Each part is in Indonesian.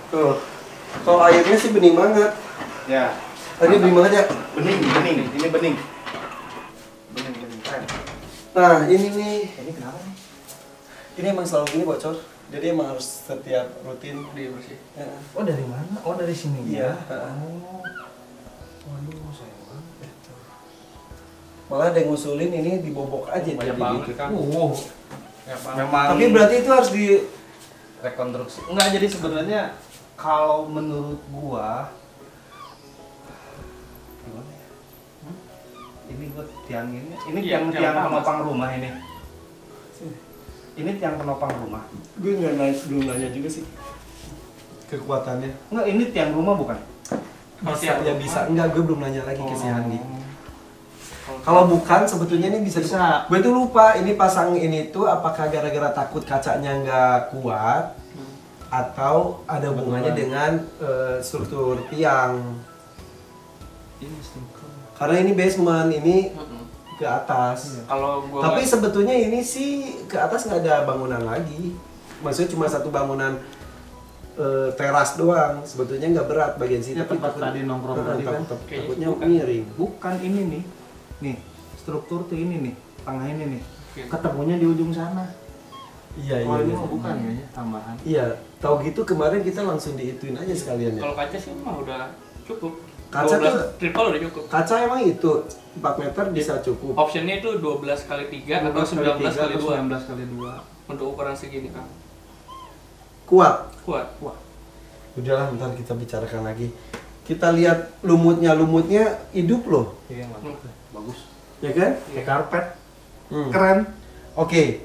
Tuh, kalau airnya sih bening banget. Ya. Ini bening banget ya? Bening. Ini bening. Keren. Nah, ini nih. Ini kenapa nih? Ini emang selalu gini bocor. Jadi emang harus setiap rutin dibersih. Ya. Oh, dari mana? Oh, dari sini. Iya. Oh. Waduh, sayang banget. Malah ada yang ngusulin ini dibobok aja Banyak jadi banget gitu. kan. Memang. Tapi berarti itu harus di rekonstruksi. Enggak, jadi sebenarnya kalau menurut gua gimana ya? Ini gua tiang ini Iya, tiang tiang penopang rumah ini. Ini tiang penopang rumah. gue belum nanya juga sih kekuatannya. Enggak, ini tiang rumah bukan? Bisa ya bisa. Enggak, gue belum nanya lagi ke si Handi. Oh. Kalau bukan sebetulnya ini bisa. Bisa. Gue tuh lupa ini pasang ini tuh apakah gara-gara takut kacanya nggak kuat atau ada hubungannya dengan struktur tiang. Ini struktur. Karena ini basement ini ke atas. Kalau gua Tapi sebetulnya ini sih ke atas nggak ada bangunan lagi. Maksudnya cuma satu bangunan teras doang. Sebetulnya nggak berat bagian situ. Ya, tempat tadi nongkrong tadi kan. Takutnya Bukan. miring. Bukan ini nih. Nih, struktur tuh ini nih, tengah ini nih. Oke. Ketemunya di ujung sana. Iya Kalau ini iya. mah bukan ya, tambahan. Iya, tahu gitu kemarin kita langsung diituin aja sekalian ya. kalau kaca sih mah udah cukup. Kaca 12 tuh- triple udah cukup. Kaca emang itu 4 meter bisa cukup. Optionnya itu 12 kali 3 atau 19 kali 2 19 kali 2. untuk ukuran segini kan. Kuat. Kuat. Udahlah, ntar kita bicarakan lagi. Kita lihat lumutnya hidup loh, Iya, bagus. ya kan? Kayak karpet. Hmm. Keren. Oke,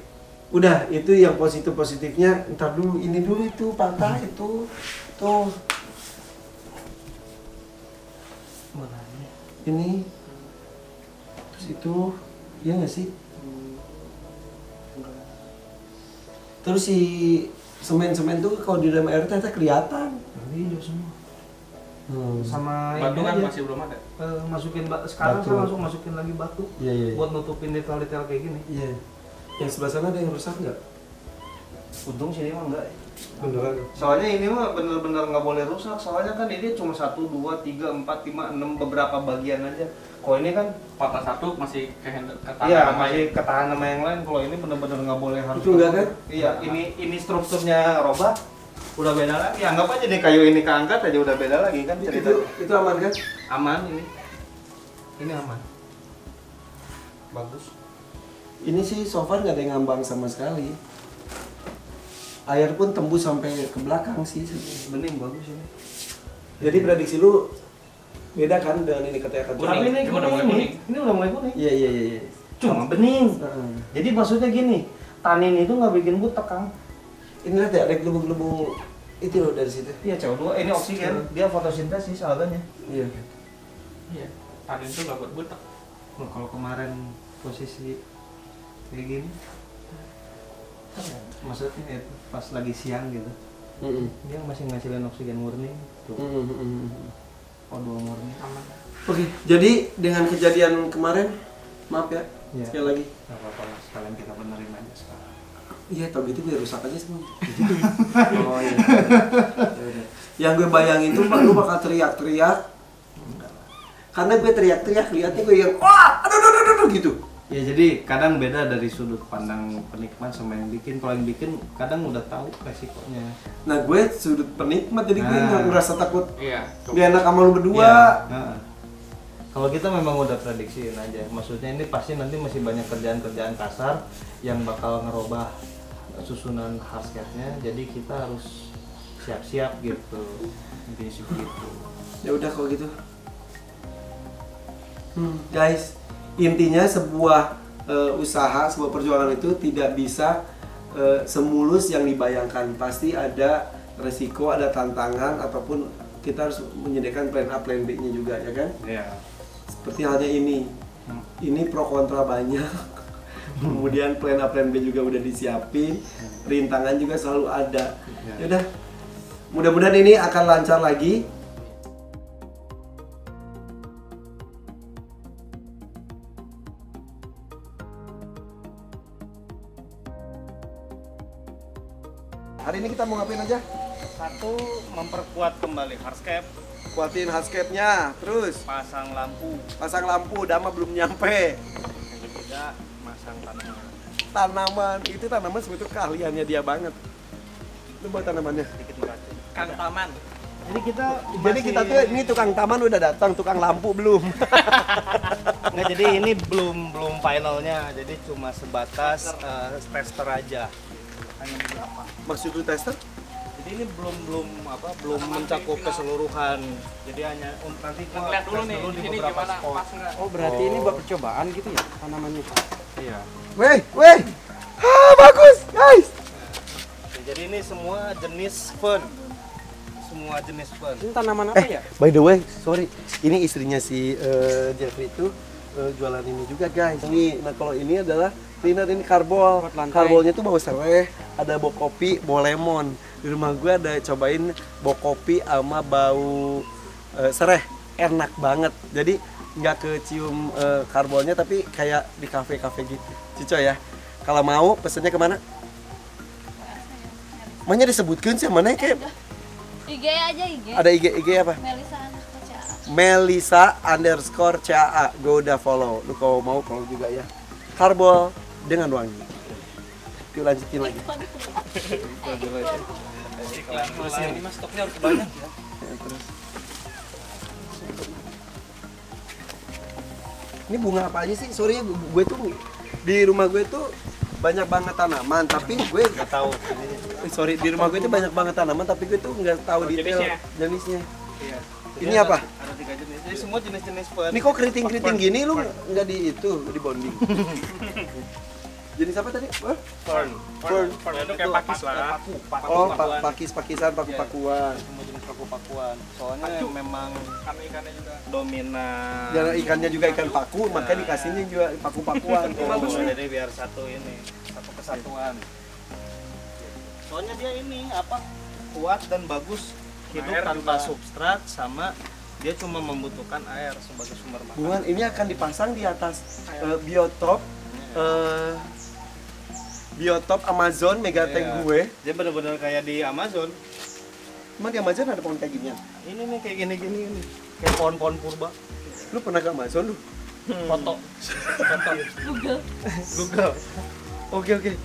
udah itu yang positifnya. Ntar dulu, ini dulu itu patah itu, tuh Mana? ini, terus itu, iya nggak sih? Terus si semen tuh kalau di dalam air ternyata kelihatan. Hijau semua. Hmm. Sama Batu ini kan aja. masih belum ada. Masukin sekarang Batu. saya langsung masukin lagi batu Iya iya. buat nutupin detail-detail kayak gini. Iya. Yang sebelah sana ada yang rusak nggak? Untung sini mah enggak. Beneran. Soalnya ini mah bener-bener nggak boleh rusak. Soalnya kan ini cuma 1, 2, 3, 4, 5, 6 beberapa bagian aja. Kalau ini kan Patah satu masih ketahan iya sama masih ketahan sama yang lain. Kalau ini bener-bener nggak boleh harus. Itu enggak kan? Iya, ini strukturnya robah. Udah beda lagi. Ya, anggap aja nih kayu ini keangkat aja udah beda lagi kan cerita. Itu aman kan? Aman ini. Ini aman. Bagus. Ini sih so far nggak ada yang ngambang sama sekali. Air pun tembus sampai ke belakang sih. Bening bagus ini. Jadi prediksi lu beda kan dengan ini katanya kan? Kuning. Tapi ini Ini udah mulai kuning kuning. Ini udah mulai kuning. Iya iya iya. Cuma bening. Heeh. Jadi maksudnya gini, tanin itu nggak bikin butek, Kang. Ini lihat ya ada gelembung-gelembung itu loh dari situ. Iya, CO2 ini oksigen, dia fotosintesis alganya. Iya. Iya. Tadi itu nggak buat butek. Loh, kalau kemarin posisi kayak gini, maksudnya itu pas lagi siang gitu, dia masih ngasilin oksigen murni. Tuh, O2 murni. Aman. Oke, jadi dengan kejadian kemarin, maaf ya, Iya. sekali lagi. Gak apa-apa lah, sekalian kita benerin aja sekarang. Iya, tau gitu biar rusak aja semua. Oh iya. Yaudah. Yang gue bayangin tuh, lu bakal teriak-teriak. Karena gue teriak-teriak, lihatnya gue yang wah, aduh gitu. Ya jadi kadang beda dari sudut pandang penikmat sama yang bikin. Kalau yang bikin kadang udah tahu resikonya. Nah gue sudut penikmat, jadi gue Nah. nggak ngerasa takut. Iya. Gak enak sama lu berdua. Iya, nah. Kalau kita memang udah prediksiin aja. Maksudnya ini pasti nanti masih banyak kerjaan-kerjaan kasar yang bakal ngerubah susunan hardscape-nya. Jadi kita harus siap-siap gitu. Intinya seperti itu. Ya udah kalau gitu. Guys, intinya sebuah usaha, sebuah perjuangan itu tidak bisa semulus yang dibayangkan. Pasti ada resiko, ada tantangan, ataupun kita harus menyediakan plan A, plan B-nya juga, ya kan? Iya. Seperti halnya ini pro kontra banyak. Kemudian plan A, plan B juga udah disiapin, rintangan juga selalu ada. Ya udah, mudah-mudahan ini akan lancar lagi. ini kita mau ngapain aja? Satu, memperkuat kembali hardscape, Kuatin hardscape-nya, terus pasang lampu, dama belum nyampe. yang ketiga masang tanaman. Tanaman, itu tanaman sebetulnya keahliannya dia banget. Lu buat tanamannya. Sedikit meracik. Kang Taman. Jadi kita Tuh ini tukang taman udah datang, tukang lampu belum. nggak, jadi ini belum finalnya, jadi cuma sebatas tester aja. Hanya beberapa. Maksud lu tester? Jadi ini belum mencakup keseluruhan. Jadi hanya nanti Kita lihat dulu nih di di sini beberapa gimana spot. pas nggak. Oh berarti ini buat percobaan gitu ya tanamannya? Iya. Weh. Bagus, guys. Jadi ini semua jenis fern. Ini tanaman apa ya? By the way, sorry. Ini istrinya si Jeffrey itu jualan ini juga, guys. Ini, nah kalau ini adalah cleaner, ini karbol. Buat lantai. Karbolnya tuh bau serai, ada bau kopi, bau lemon. Di rumah gue ada cobain bau kopi sama bau serai, enak banget. Jadi nggak kecium karbolnya, tapi kayak di kafe-kafe gitu. Cico ya. Kalau mau pesennya kemana? Makanya disebutkan sih mana kayak IG aja IG. ada IG apa? Melisa_CAA. Go udah follow. Lu kalau mau follow juga ya. Karbol dengan wangi. Yuk lanjutin lagi. Iklan mulai ini mas stoknya harus banyak ya. Terus. Ini bunga apa aja sih? Sorry ya, gue tuh di rumah gue tuh banyak banget tanaman, tapi gue Nggak tahu. sorry, di rumah gue tuh banyak banget tanaman, tapi gue tuh nggak tahu detail jenisnya. Iya. Ini apa? Ada 3 jenis. Jadi semua jenis-jenis fern. Ini kok keriting-keriting gini lu nggak di itu, di bonding. Jenis apa tadi? Wah? Fern. Fern itu kayak pakis lah. Oh, pakis-pakisan, paku-pakuan. Semua jenis paku-pakuan. Soalnya memang Ikan-ikannya juga. dominan. Dan ikannya juga ikan paku, maka dikasihnya juga paku-pakuan. Bagus nih. Jadi biar satu kesatuan. Soalnya dia ini kuat dan bagus, hidup Air tanpa juga. substrat, sama dia cuma membutuhkan air sebagai sumber makan. Bungan ini akan dipasang di atas biotop biotop Amazon Megatank Iya. gue. Dia benar-benar kayak di Amazon. Emang di Amazon ada pohon kayak ginian? Ini nih kayak gini-gini ini. Kayak pohon-pohon purba. Lu pernah ke Amazon lu? Foto. Google. Oke.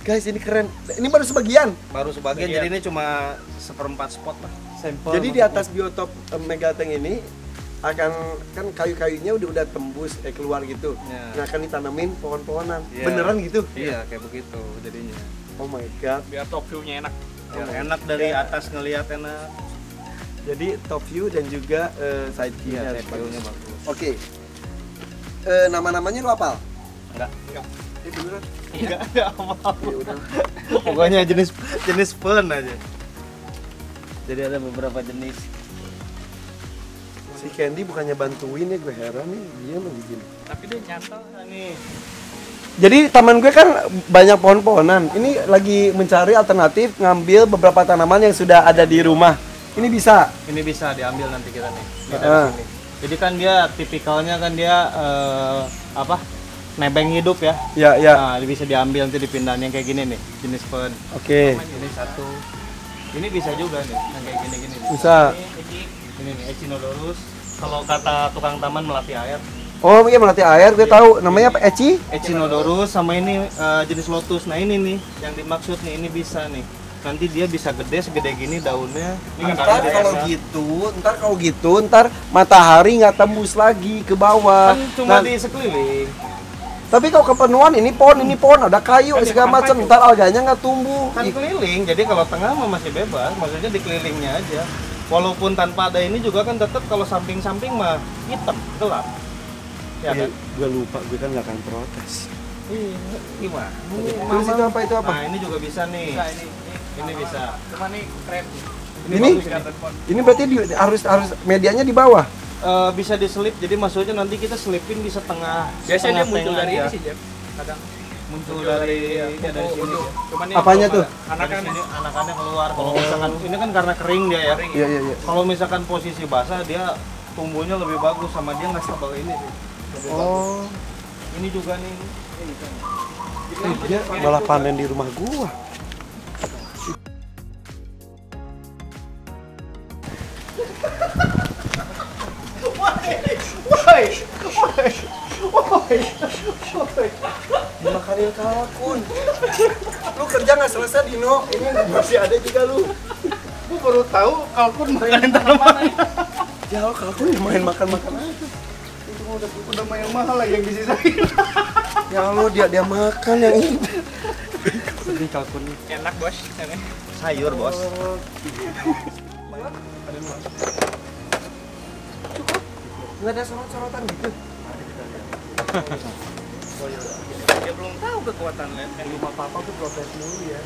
Guys, ini keren. Ini baru sebagian. Baru sebagian, jadi ini cuma 1/4 spot lah. Sampel. Jadi di atas biotop Megatank ini akan kan kayu-kayunya udah tembus keluar gitu. Ya. Nah, akan ditanamin pohon-pohonan. Iya. Beneran gitu? Iya, kayak begitu jadinya. Oh my god. Biar top view-nya enak. Biar enak dari atas ngelihat enak. Jadi top view dan juga side view-nya. Iya, view-nya bagus. Oke. Nama-namanya lu hafal? Enggak. Beneran? Enggak apa. Ya udah. Pokoknya jenis fern aja. Jadi ada beberapa jenis. Si Candy bukannya bantuin ya, gue heran nih, dia lagi gini. Tapi dia nyantol. Nih, Jadi taman gue kan banyak pohon-pohonan. Ini lagi mencari alternatif ngambil beberapa tanaman yang sudah ada di rumah. Ini bisa. ini bisa diambil nanti kita nih. Ini dari Ah. sini. Jadi kan dia tipikalnya kan dia nebeng hidup ya. Ya. Nah, dia bisa diambil nanti dipindahin yang kayak gini nih, jenis fern. Oke. Ini satu. Ini bisa juga nih, yang kayak gini-gini. Bisa. Ini nih, Echinodorus. Kalau kata tukang taman melatih air. Oh, iya melatih air, gue tahu. Namanya apa? Eci? Echinodorus sama ini jenis lotus. Nah ini nih yang dimaksud nih, ini bisa nih. Nanti dia bisa gede segede gini daunnya. Ntar kalau gitu, ntar matahari nggak tembus lagi ke bawah. Kan cuma Nah, di sekeliling. tapi kalau kepenuhan ini pohon, ada kayu Kan segala macam. Ntar alganya nggak tumbuh. Kan keliling, jadi kalau tengah mah masih bebas, maksudnya di kelilingnya aja. Walaupun tanpa ada ini juga kan tetap kalau samping-samping mah hitam, gelap. Ya kan? Gue lupa, gue kan nggak akan protes. Iya, gimana? Terus itu apa? Nah, ini juga bisa nih. Nah, Ini bisa. Cuma nih keren. Ini? bagus ini. Ini berarti harus medianya di bawah. Bisa diselip, jadi maksudnya nanti kita selipin di setengah. Biasanya dia setengah muncul tank dari aja. ini sih, Jeff. Kadang Muncul dari ya, dari sini. Cuman ini Apanya belum tuh? ada. Dari Anakannya. sini anakannya keluar. Kalau misalkan ini kan karena kering dia ya. Iya. Kalau misalkan posisi basah dia tumbuhnya lebih bagus, sama dia nggak sebal ini sih. Lebih bagus. Oh, Ini juga nih. dia malah panen di rumah gua. Dimakanin kalkun. Lu kerja nggak selesai Dino. Ini masih ada juga lu. Gua baru tahu kalkun makanin tanaman. Ya lo kalkun makan aja. Itu udah main mahal lagi yang disisain. Ya lo dia makan yang ini. Ini kalkun. Enak bos. Sayur, Bos. Nggak ada sorot-sorotan gitu. Dia belum tahu kekuatannya. Yang lupa papa tuh protes mulu ya.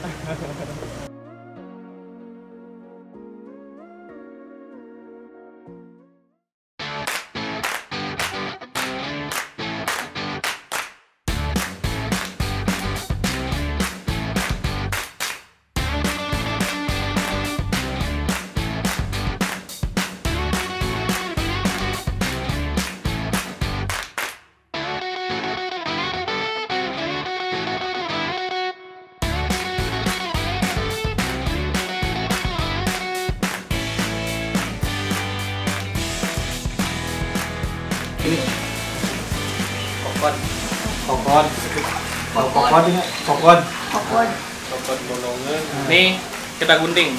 Kokon bolongan. Nih, kita gunting.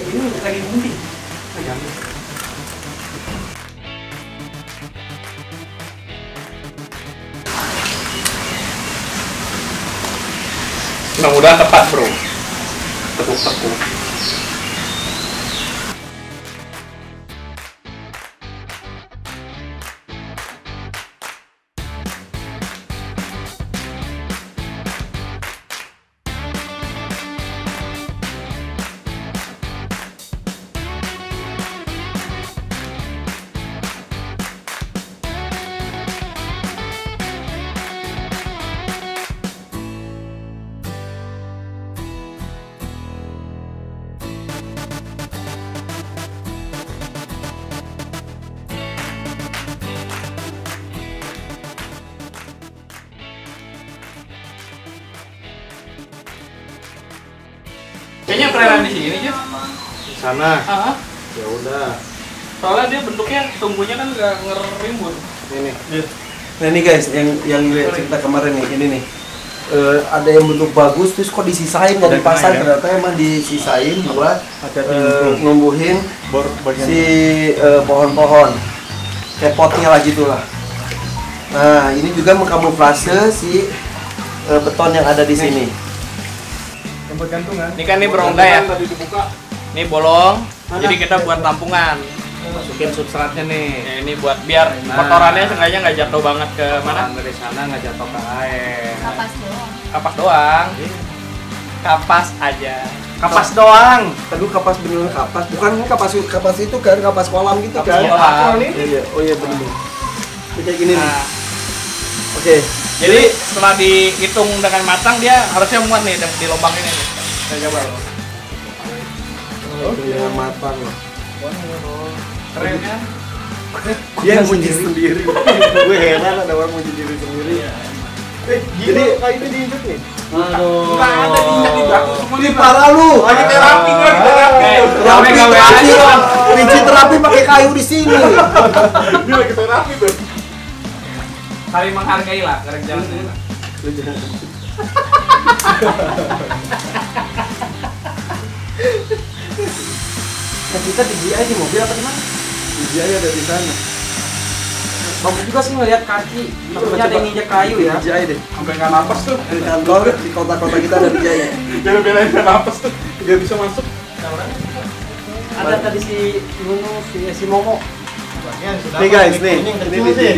Ini lagi gunting. Mudah-mudahan tepat, bro. Tepuk-tepuk. Kayaknya perairan di sini, Jeff. Di sana. Ah, Ya udah. soalnya dia bentuknya tumbuhnya kan nggak ngerimbun. Ini. Nah ini guys, yang cerita kemarin nih, ini nih. Ada yang bentuk bagus, terus kok disisain nggak dipasang, ya? ternyata emang disisain buat Ada numbuhin si pohon-pohon kayak potnya lah gitulah. Nah ini juga mengkamuflase si beton yang ada di sini. yang bergantungan. Ini kan nih berongga ya. Tadi dibuka. Ini bolong. Jadi kita buat tampungan. Masukin substratnya nih. Ya, ini buat biar kotorannya sengaja nggak jatuh banget ke mana? Dari sana nggak jatuh ke air. Kapas doang. Kapas doang. Kapas aja. Kapas doang. Aduh kapas bener kapas, bukan kapas itu kan, kapas kolam gitu Kapas kan? kolam. Iya, iya. Oh iya bener. Ini kayak gini nih. Nah, Oke. jadi setelah dihitung dengan matang dia harusnya muat nih di lubang ini nih. Saya coba. Oh, dengan matang loh. Keren kan? Dia yang muji sendiri. Gue heran ada orang muji diri sendiri. Jadi kayak ini diinjek nih. Aduh. Nggak ada diinjak di belakang semuanya. Ini parah lu. Lagi terapi kan, terapi. Terapi aja. Kunci terapi pakai kayu di sini. Dia lagi terapi tuh. Saling menghargai lah kerjaan. Nah, kita di GI di mobil apa di mana? Dia ada di sana. Bagus juga sih ngeliat kaki. Maksudnya ada yang nginjek kayu ya. Di Jaya deh. Sampai nggak napas tuh. Di kantor di kota-kota kita ada di Jaya. Bela-belain nggak napas tuh. Dia bisa masuk. Ada tadi si Nunu, si Momo. Nih guys, nih. Ini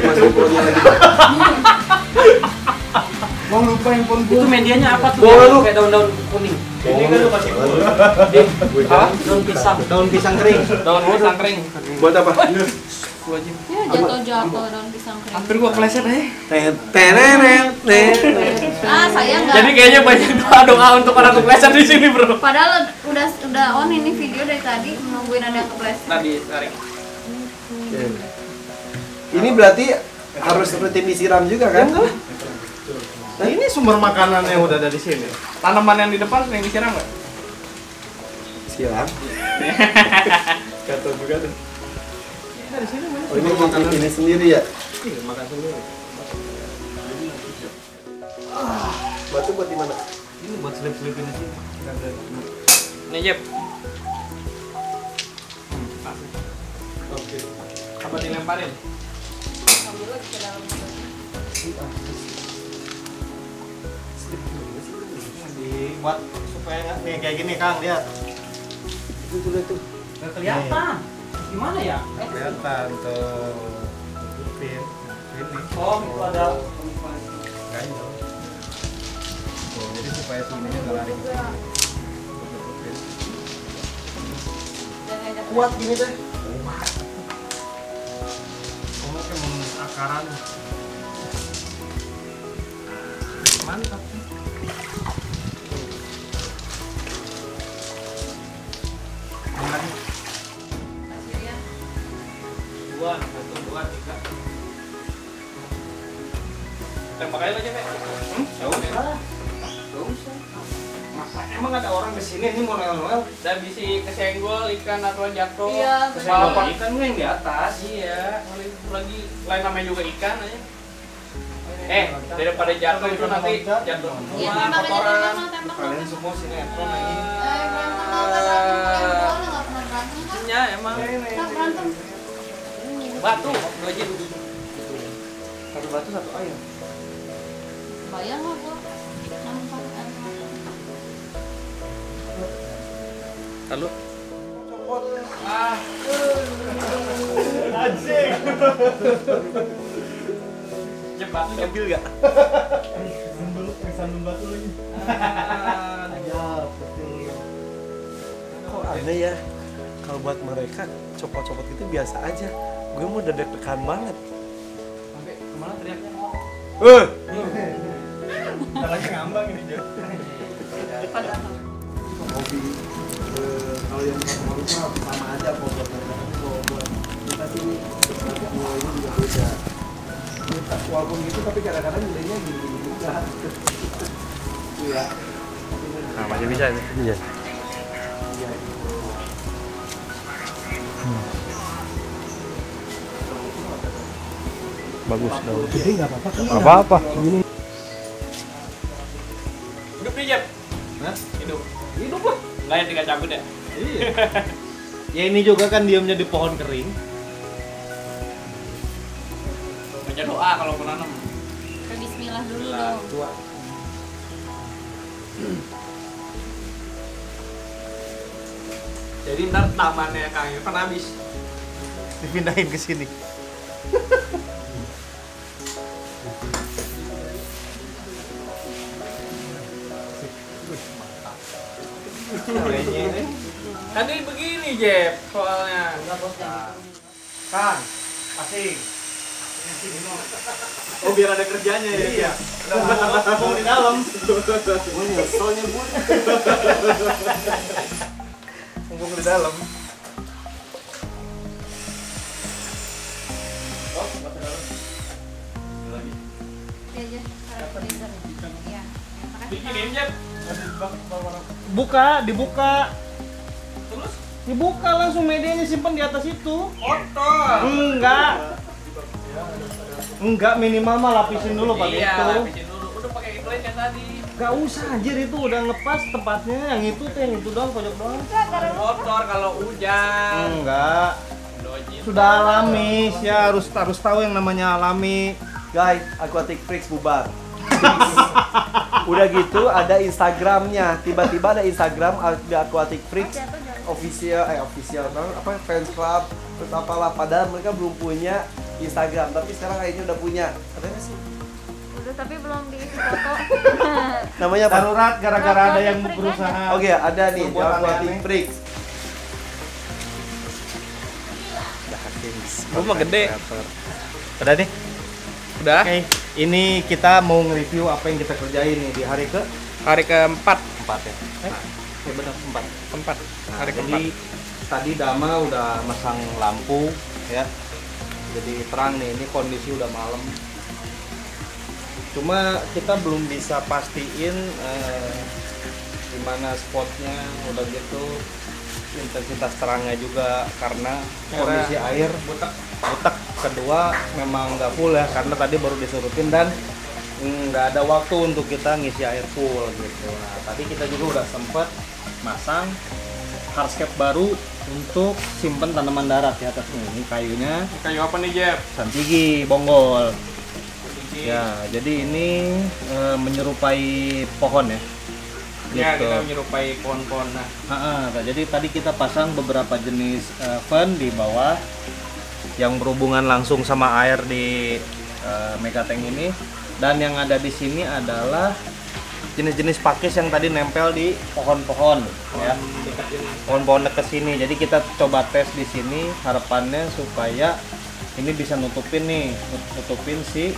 dimasukin perutnya lagi. Mau lupa handphone Itu medianya apa tuh? Boleh Yang lu. kayak daun-daun kuning. Ini kan lu masih Daun pisang. daun pisang kering. Daun pisang kering. Buat apa? Ya jatuh-jatuh daun pisang kering. Hampir gua keleset deh. Ah, saya nggak. Jadi kayaknya banyak doa untuk orang kepleset di sini, Bro. Padahal udah on ini video dari tadi nungguin ada yang kepleset. Tadi tarik. Ini berarti harus rutin disiram juga kan? Ini sumber makanan yang udah ada di sini. Tanaman yang di depan sering disiram nggak? Siap. Gatel juga tuh. Dari sini mana? Oh, ini sendiri ya? Iya, makan sendiri. Batu buat di mana? Ini buat selip-selipin aja. Nih Jep. Oke. Apa dilemparin? Dibuat supaya nggak kayak gini Kang, lihat. Itu tuh. Nggak kelihatan. Gimana ya? Kelihatan tuh. Pin. Ini. Oh, itu ada. Ganjel. Tuh, jadi supaya sininya nggak lari. Kuat gini deh. Oh, kayak akaran. Mantap. Dua, satu, dua, tiga. Tembak aja aja, Pak. Nggak usah. Masa emang ada orang kesini nih mau noel-noel? Dan bisa kesenggol ikan atau jatuh. Iya, Kesenggol Wah, ikan yang di atas. Iya, lagi lain namanya juga ikan aja. Daripada jatuh itu nanti jatuh Iya, semua tembak aja, kotoran. tembak. Kalian semua sinetron lagi. Berantem tau kan berantem bukan nggak pernah berantem kan? Ya emang Nggak berantem. batu dua aja. Satu batu satu ayam. Bayang lah gua. Nampak kan. Lalu ah Anjing. cepat Ambil enggak? Sandung batu lagi. Ya, betul. Kok aneh ya? Kalau buat mereka copot-copot itu biasa aja. Gue mau udah deg-degan banget. sampai kemana teriaknya? Lagi ngambang ini, Jo. Hobi kalau yang favorit mah sama aja kok buat mereka. Kalau buat kita sini semua ini juga beda. Kita walaupun gitu tapi kadang-kadang nilainya gini juga. Itu ya. Nah, masih bisa ini. Iya. Bagus dong. Jadi nggak apa-apa kan? Apa-apa. Ini Hidup nih, Jep. Hah? Hidup. Hidup lah. Nggak yang tinggal cabut ya? Iya. Ya ini juga kan diamnya di pohon kering. Baca doa kalau mau nanam. Bismillah dulu dong. Tua. Jadi ntar tamannya Kang Irfan habis. Dipindahin ke sini. Tadi begini, Jep, soalnya. Kang, asing. Oh, biar ada kerjanya ya. Iya. Udah mau di dalam. gue nyeselnya gue. Mumpung di dalam. Iya aja. Freezer. Iya. Makasih, Bikinin, Kang. Jep. Buka, dibuka. Terus Dibuka langsung medianya simpan di atas itu. kotor. Enggak minimal mah lapisin dulu pakai Iya, itu. lapisin dulu. Udah pakai iklan yang tadi. Gak usah anjir, itu udah ngepas tempatnya. Yang itu tuh yang itu doang, pojok doang. Kotor kalau hujan. Enggak. Dojin. Sudah alami, ya harus tahu yang namanya alami. Guys, Aquatic Freaks bubar. Udah gitu ada Instagramnya. Tiba-tiba ada Instagram ada Aquatic Freaks official apa fans club terus apalah, padahal mereka belum punya Instagram tapi sekarang kayaknya udah punya. Katanya sih Udah tapi belum diisi foto. namanya apa? Darurat gara-gara ada yang berusaha. Oke, ada nih Berbuat Aquatic aneh-aneh. Freaks. Gue mah gede. Udah nih. Udah. Oke, ini kita mau nge-review apa yang kita kerjain nih di hari ke Hari keempat. 4 ya. Ya benar 4. Keempat. Nah, Hari keempat. jadi tadi Dama udah masang lampu ya. Jadi terang nih, ini kondisi udah malam. Cuma kita belum bisa pastiin di mana spotnya, udah gitu intensitas terangnya juga karena kondisi air butek. Kedua memang nggak full ya karena tadi baru disurutin dan nggak ada waktu untuk kita ngisi air full gitu. Nah, tadi kita juga udah sempet masang hardscape baru untuk simpen tanaman darat di atasnya. Ini kayunya Kayu apa nih, Jeb? Santigi bonggol. Ya, jadi ini menyerupai pohon ya. Ya, Gitu. kita menyerupai pohon-pohon. Nah, Jadi tadi kita pasang beberapa jenis fan di bawah yang berhubungan langsung sama air di Megatank ini, dan yang ada di sini adalah jenis-jenis pakis yang tadi nempel di pohon-pohon ya. Pohon-pohon dekat sini. Jadi kita coba tes di sini harapannya supaya ini bisa nutupin si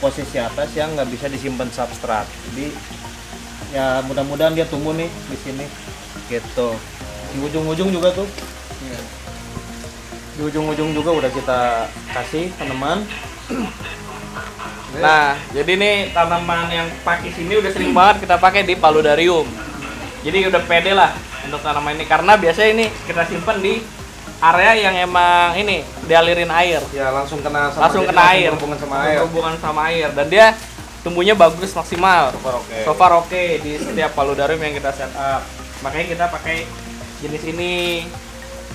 posisi atas yang nggak bisa disimpan substrat. Jadi ya mudah-mudahan dia tumbuh nih di sini gitu. Di ujung-ujung juga tuh di ujung-ujung juga udah kita kasih tanaman. nah, jadi nih tanaman yang pakis ini udah sering banget kita pakai di paludarium. Jadi udah pede lah untuk tanaman ini karena biasanya ini kita simpen di area yang emang ini dialirin air. Ya langsung kena Air, berhubungan sama air, dan dia tumbuhnya bagus maksimal. So far oke di setiap paludarium yang kita set up. Makanya kita pakai jenis ini.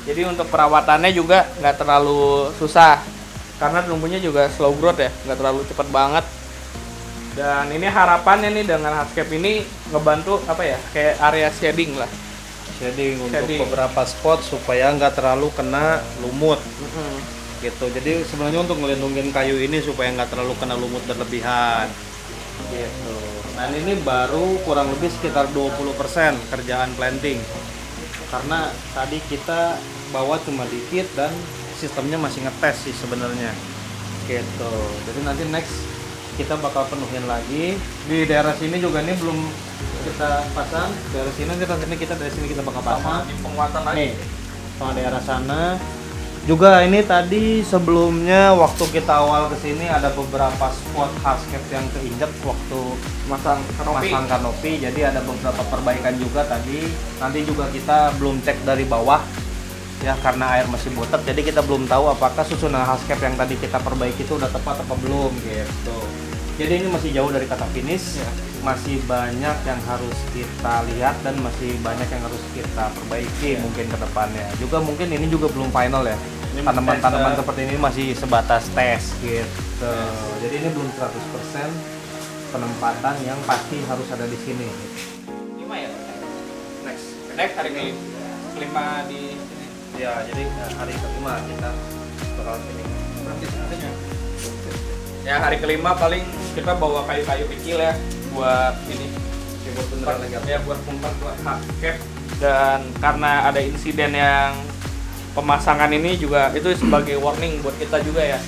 Jadi untuk perawatannya juga nggak terlalu susah karena tumbuhnya juga slow growth ya, nggak terlalu cepat banget. Dan ini harapannya nih dengan hardscape ini ngebantu apa ya, kayak area shading lah. Shading untuk beberapa spot supaya nggak terlalu kena lumut. Gitu. Jadi sebenarnya untuk melindungi kayu ini supaya nggak terlalu kena lumut berlebihan. Gitu. Nah ini baru kurang lebih sekitar 20% kerjaan planting karena tadi kita bawa cuma dikit dan sistemnya masih ngetes sih sebenarnya gitu. Jadi nanti next kita bakal penuhin lagi di daerah sini juga. Ini belum kita pasang daerah sini, kita dari sini kita bakal pasang Di penguatan lagi. nih sama daerah sana juga. Ini tadi sebelumnya waktu kita awal kesini ada beberapa spot hardscape yang keinjek waktu Masang kanopi. Jadi ada beberapa perbaikan juga tadi. Nanti juga kita belum cek dari bawah ya karena air masih botak. Jadi kita belum tahu apakah susunan hardscape yang tadi kita perbaiki itu udah tepat apa belum gitu. Jadi ini masih jauh dari kata finish ya. Masih banyak yang harus kita lihat dan masih banyak yang harus kita perbaiki mungkin ke depannya. Juga mungkin ini juga belum final ya. Tanaman-tanaman seperti ini masih sebatas tes gitu. Jadi ini belum 100% penempatan yang pasti harus ada di sini. 5 ya? Next hari kelima di sini. Ya, jadi hari kelima kita bakal ini. Ya hari kelima paling kita bawa kayu-kayu kecil ya buat ini. Buat beneran lagi. Ya buat pumpat buat hardscape. Dan karena ada insiden yang pemasangan ini juga itu sebagai warning buat kita juga ya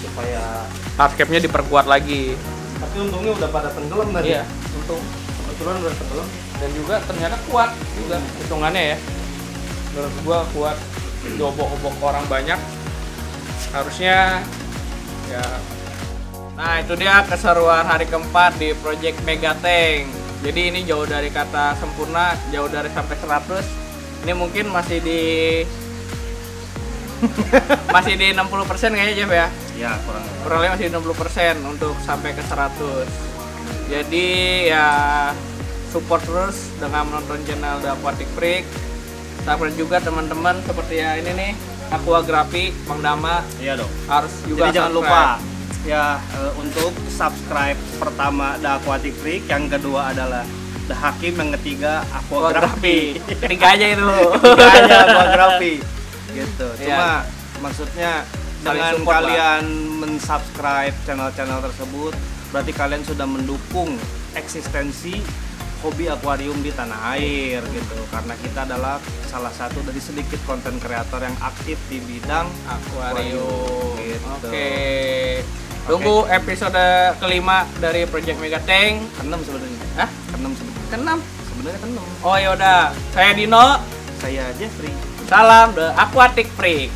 supaya hardscape-nya diperkuat lagi. Tapi untungnya udah pada tenggelam tadi. Iya, untung kebetulan udah tenggelam dan juga ternyata kuat juga hitungannya ya. Menurut gua kuat, diobok-obok orang banyak. Harusnya ya. Nah, itu dia keseruan hari keempat di Project Megatank. Jadi ini jauh dari kata sempurna, jauh dari sampai 100. Ini mungkin masih di 60% kayaknya Jeff ya? Ya, kurang lebih masih 60% untuk sampai ke 100. Jadi ya support terus dengan menonton channel The Aquatic Freak. Subscribe juga teman-teman seperti ya ini nih Aquagrafi Bang Dama. Iya dong. Harus juga jadi jangan subscribe. lupa ya untuk subscribe pertama The Aquatic Freak, yang kedua adalah The Hakim, yang ketiga Aquagrafi. Ketiga aja itu. Ketiga aja Aquagrafi. Gitu. Cuma Iya. maksudnya Saling dengan support kalian mensubscribe channel-channel tersebut berarti kalian sudah mendukung eksistensi hobi akuarium di tanah air gitu, karena kita adalah salah satu dari sedikit konten kreator yang aktif di bidang Akuarium gitu. Oke. Tunggu episode kelima dari Project Megatank. Keenam sebenarnya. Hah? Keenam sebenarnya. Keenam. Sebenarnya keenam. Oh yaudah, saya Dino. Saya Jeffrey. Salam The Aquatic Freak.